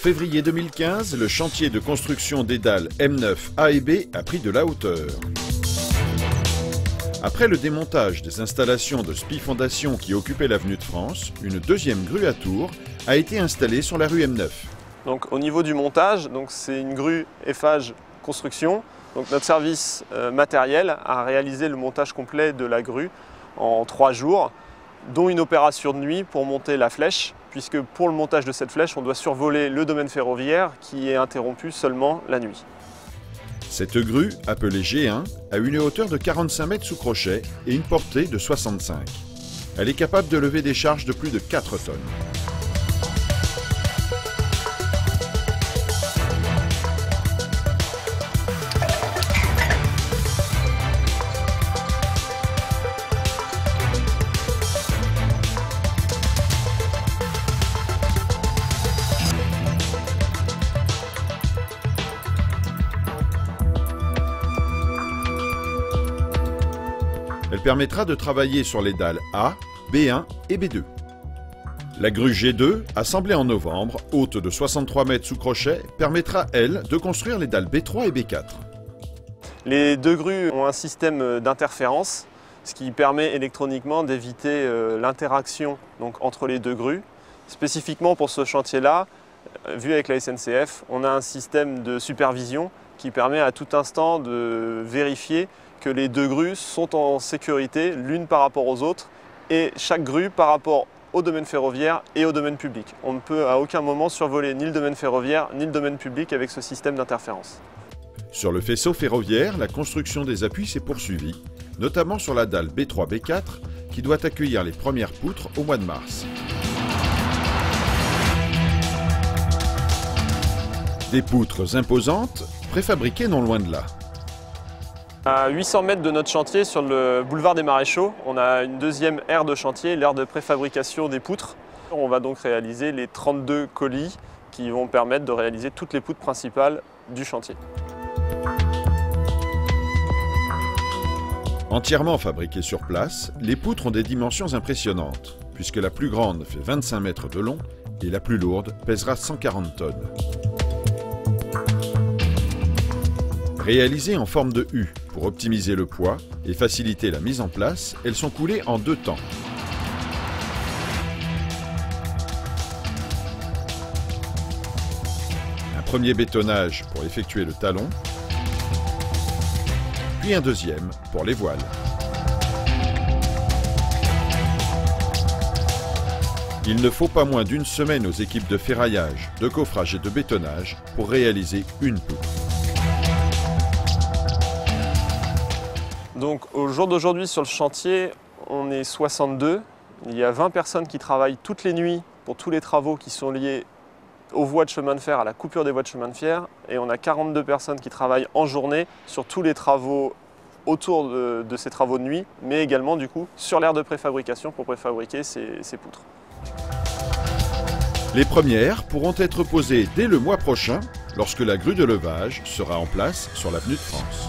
février 2015, le chantier de construction des dalles M9 A et B a pris de la hauteur. Après le démontage des installations de SPI Fondation qui occupaient l'avenue de France, une deuxième grue à tour a été installée sur la rue M9. Donc, au niveau du montage, c'est une grue Eiffage Construction. Donc, notre service matériel a réalisé le montage complet de la grue en 3 jours, dont une opération de nuit pour monter la flèche, puisque pour le montage de cette flèche, on doit survoler le domaine ferroviaire qui est interrompu seulement la nuit. Cette grue, appelée G1, a une hauteur de 45 mètres sous crochet et une portée de 65. Elle est capable de lever des charges de plus de 4 tonnes. Elle permettra de travailler sur les dalles A, B1 et B2. La grue G2, assemblée en novembre, haute de 63 mètres sous crochet, permettra, elle, de construire les dalles B3 et B4. Les deux grues ont un système d'interférence, ce qui permet électroniquement d'éviter l'interaction entre les deux grues. Spécifiquement pour ce chantier-là, vu avec la SNCF, on a un système de supervision qui permet à tout instant de vérifier que les deux grues sont en sécurité l'une par rapport aux autres et chaque grue par rapport au domaine ferroviaire et au domaine public. On ne peut à aucun moment survoler ni le domaine ferroviaire ni le domaine public avec ce système d'interférence. Sur le faisceau ferroviaire, la construction des appuis s'est poursuivie, notamment sur la dalle B3-B4 qui doit accueillir les premières poutres au mois de mars. Des poutres imposantes, préfabriquées non loin de là. À 800 mètres de notre chantier, sur le boulevard des Maréchaux, on a une deuxième aire de chantier, l'aire de préfabrication des poutres. On va donc réaliser les 32 colis qui vont permettre de réaliser toutes les poutres principales du chantier. Entièrement fabriquées sur place, les poutres ont des dimensions impressionnantes, puisque la plus grande fait 25 mètres de long et la plus lourde pèsera 140 tonnes. Réalisées en forme de U pour optimiser le poids et faciliter la mise en place, elles sont coulées en 2 temps. Un premier bétonnage pour effectuer le talon, puis un deuxième pour les voiles. Il ne faut pas moins d'1 semaine aux équipes de ferraillage, de coffrage et de bétonnage pour réaliser une poutre. Donc au jour d'aujourd'hui sur le chantier, on est 62. Il y a 20 personnes qui travaillent toutes les nuits pour tous les travaux qui sont liés aux voies de chemin de fer, à la coupure des voies de chemin de fer. Et on a 42 personnes qui travaillent en journée sur tous les travaux autour de ces travaux de nuit, mais également du coup sur l'aire de préfabrication pour préfabriquer ces poutres. Les premières pourront être posées dès le mois prochain, lorsque la grue de levage sera en place sur l'avenue de France.